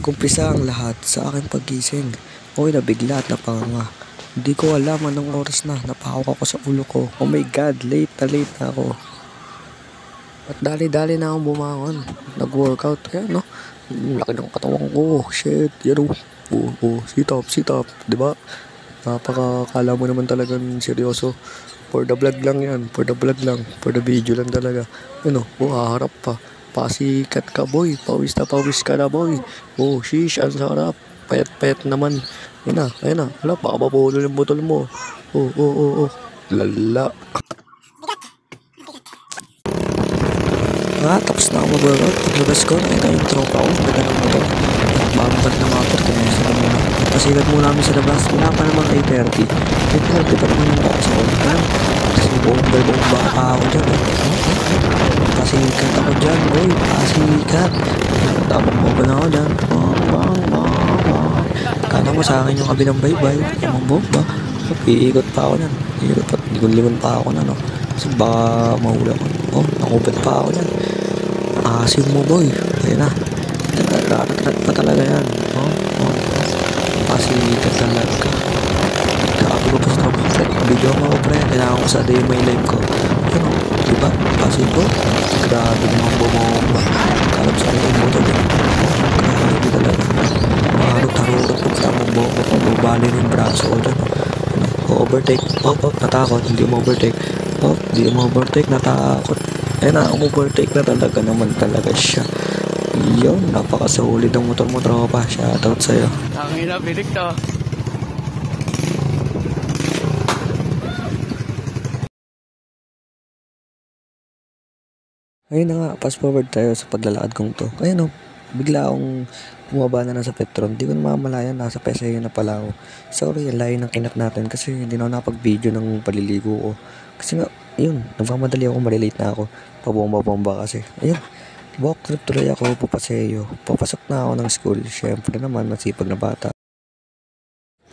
Nagkumpisa ang lahat sa aking paggising. Ako'y nabigla at napanganga. Hindi ko alam anong oras na. Napahawak ako sa ulo ko. Oh my God, late na ako. At dali-dali na akong bumangon. Nag-workout. Kaya no, laki ng katawan ko. Shit, yan o. Sit up. Diba? Napakakala mo naman talagang seryoso. For the vlog lang yan. For the video lang talaga. Ano, haharap pa. Pasikat ka boy, pawis ka na boy. Oh, sheesh, ang sarap. Payat naman. Ayun na. Wala, baka mapulol yung botol mo. Oh. Lala. Tapos na ako mag-workout. Paglabas ko, nakita yung tropa ko. Ganda ng motor. Bago na mga motor, kumisira muna. Pasikat muna kami sa labas. Wala pa naman 8:30. 8:30 pa naman yung baka sa ulitan. Kasi buong baka ako dyan. Pasikat ako dyan, boy. Pasikat. Tapos mo ba na ako dyan? Kala mo sa akin yung kabilang baybay. Yung bomba. Iikot pa ako dyan. Lingon pa ako na, no? Kasi baka mahula ko. Nakubad pa ako dyan. Asim mo, boy. Ayun na. Nagkakarat pa talaga yan. Pasikat talaga. Kakabi ko pa sa trabaho, pre. Video mo ako, pre. Kailangan ko sa day my life ko. Ano? Diba? Kasi ko, grabe naman bumomba. Kalap sa akin yung motor din. Grabe talaga. Harot-harot ko sa mong buhok ko. Bubali ng braso ko dyan. Overtake. Natakot. Hindi mo overtake. Natakot. Na, overtake na talaga naman talaga siya. Yun, napakasolid ang motor mo, tropa. Shoutout sa'yo. Ang ina, bilik to. Ayun na nga, fast forward tayo sa paglalakad kong to. Ayun bigla akong bumaba na sa Petron. Hindi ko namamalayan, nasa Paseo na pala ako. Sorry, ang layo ng kinat natin kasi hindi na ako nakapag-video ng paliligo ko. Kasi nga, yun, nagmamadali ako, malilate na ako. Pabomba kasi. Ayun, walk trip tuloy ako, Paseo. Papasok na ako ng school. Siyempre naman, masipag na bata.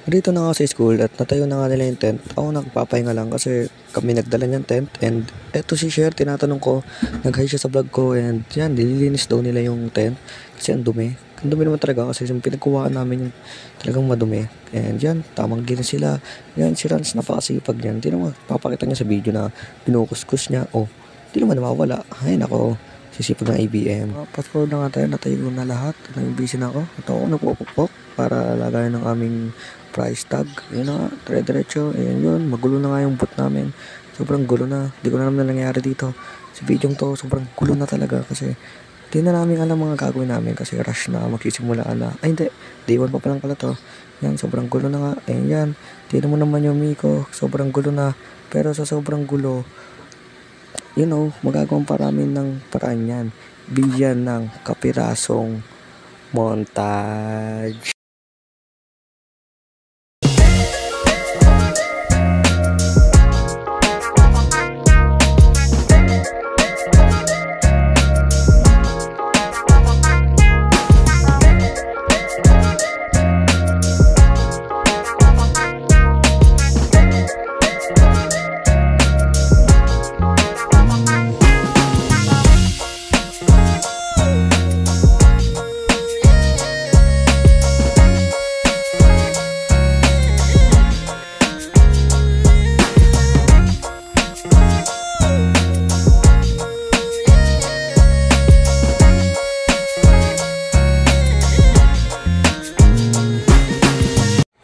Dito na ako sa school at natayo na nga nila yung tent. Ako nagpapahinga lang kasi kami nagdala niyang tent. And eto si Cher, tinatanong ko, nag-hi siya sa vlog ko. And yan, nililinis daw nila yung tent. Kasi ang dumi. Ang dumi naman talaga kasi yung pinagkuhaan namin yung talagang madumi. And yan, tamang linis sila. Yan, si Rans napakasipag yan. Hindi naman papakita niya sa video na binukuskus niya. Hindi naman nawawala. Ay nako, sisipag ng ABM. Fast forward na nga tayo, natayo na lahat. Nag-busy na ako. Ito ako nagpupukpok para lagayan ng aming price tag. Yun na nga, dire-diretso. Ayan yun, magulo na nga yung boot namin. Sobrang gulo na. Di ko na alam na nangyari dito. Sa video to, sobrang gulo na talaga kasi di na namin alam mga gagawin namin kasi rush na, magsisimula na. Ay hindi, day 1 pa palang pala to. Yan, sobrang gulo na nga. Ayan yan, tignan mo naman yung Miko. Sobrang gulo na. Pero sa sobrang gulo, magagawang paramin ng paraan yan. Bigyan ng kapirasong montage.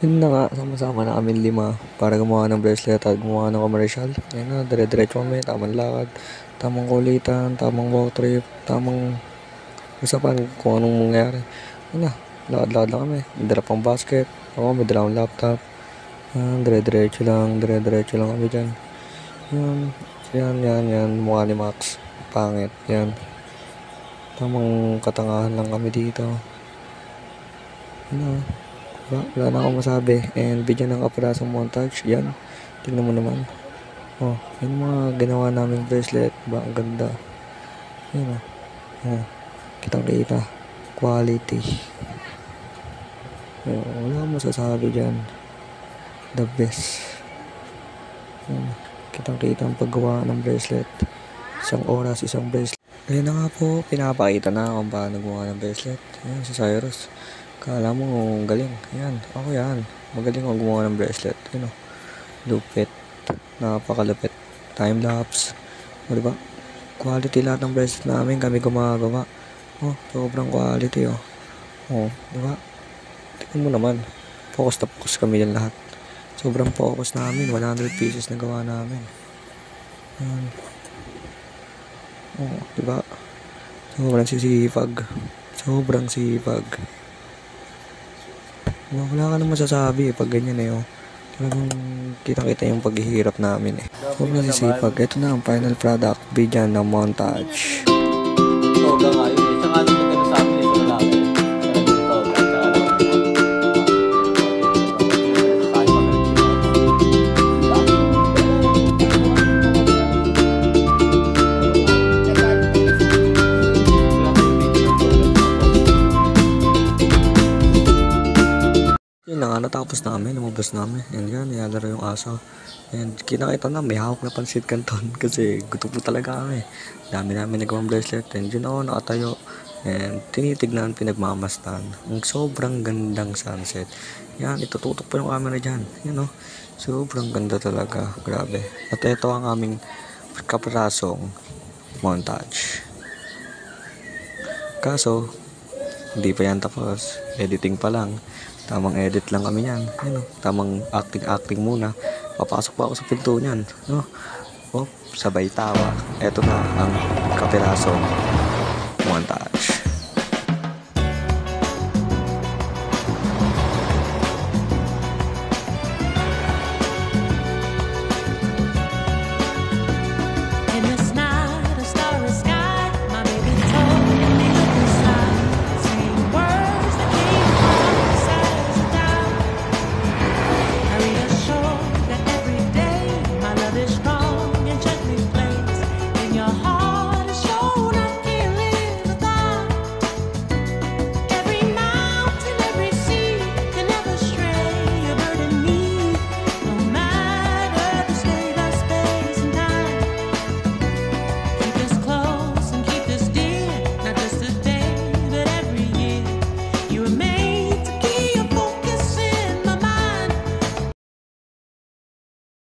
Yun na nga, sama-sama na kami 5 para gumawa ng bracelet at gumawa ng commercial. Yan na, dire-diretso kami, tamang lakad, tamang kulitan, tamang walk trip, tamang usapan kung anong mangyari. Yan na, lakad-lakad lang kami. May dala pang basket, ako may dala akong laptop. Yan, dire-diretso lang kami dyan. Yan, mukha ni Max. Pangit, yan. Tamang katangahan lang kami dito. Yan na. Wala na akong masabi. And bigyan ng kaparasong montage. Yan. Tingnan mo naman. Yan mga ginawa naming bracelet. Ang ganda. Yan kitang kita. Quality. Wala akong masasabi dyan. The best. Kitang kita ang paggawa ng bracelet. Isang oras, isang bracelet. Ayun na nga po, pinapakita na kung paano gumawa ng bracelet. Ayan, si Cyrus. Kala mo galing. Ayan, ako yan. Magaling ako gumawa ng bracelet. Yun o, lupit. Napakalupit. Time-lapse. O, diba? Quality lahat ng bracelet namin. Kami gumagawa. Oh, sobrang quality oh. Oh, diba? Tingnan mo naman. Focus na focus kami yan lahat. Sobrang focus namin. 100 pieces na gawa namin. Ayan. Oh, diba? Sobrang sisipag. Sobrang sipag. Wala ka naman masasabi pag ganyan oh. Talagang kitang-kita yung paghihirap namin Sobrang sisipag. Ito na ang final product. Bigyan ng montage. Toga nga yun eh. Tsaka ano nagkano sa amin ito wala ko. Toga. Tsaka ano. Yun na nga, natapos namin, lumabas namin. And yan, nilalaro yung aso. And kinakita na, may hawak na pansit canton kasi gutom po talaga kami. Dami namin nagawang bracelet. And yun ako, nakatayo. And tinitignan, pinagmamastan. Ang sobrang gandang sunset. Yan, itututok pa yung camera dyan. Yan o, sobrang ganda talaga. Grabe. At ito ang aming kaprasong montage. Kaso, hindi pa yan tapos. Editing pa lang. Tamang edit lang kami yan. Yan o. Tamang acting muna. Papasok pa ako sa pinto niyan. No? Oh, sabay tawa. Eto na ang kapirasong montage.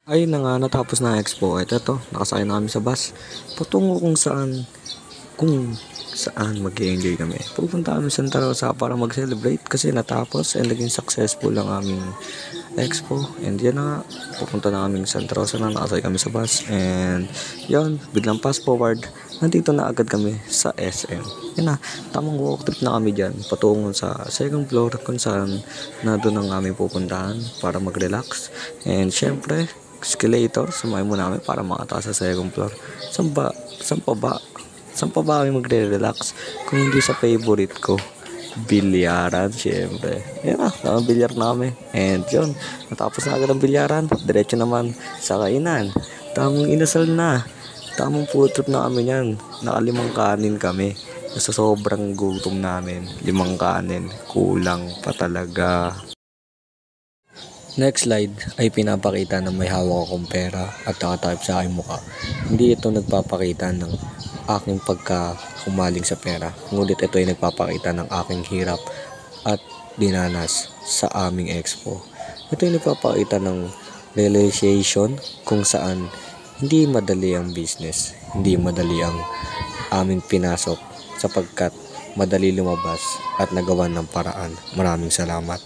Ayun na nga, natapos na ang expo. Ito, nakasakay na kami sa bus. Patungo kung saan mag-enjoy kami. Pupunta kami sa Santa Rosa para mag-celebrate kasi natapos and naging successful ang aming expo. And yan na nga, pupunta na kami sa Santa Rosa na, nakasakay kami sa bus. And yun, biglang fast forward, nandito na agad kami sa SM. Yan na, tamang walk trip na kami dyan, patungo sa second floor kung saan na doon ang aming pupuntahan para mag-relax. And syempre, escalator, sumakay muna kami para makataas sa second floor. Saan pa ba kami magre-relax kung hindi sa favorite ko? Bilyaran, syempre. Yan na, bilyar na kami. And yun, natapos na agad ang bilyaran. Diretso naman sa kainan. Tamang inasal na. Tamang food trip na kami yan. Naka-5 kanin kami. Sa sobrang gutom namin, 5 kanin. Kulang pa talaga. Next slide ay pinapakita na may hawak akong pera at nakatype sa aking mukha. Hindi ito nagpapakita ng aking pagkahumaling sa pera. Ngunit ito ay nagpapakita ng aking hirap at dinanas sa aming expo. Ito ay nagpapakita ng realization kung saan hindi madali ang business. Hindi madali ang aming pinasok sapagkat madali lumabas at nagawa ng paraan. Maraming salamat.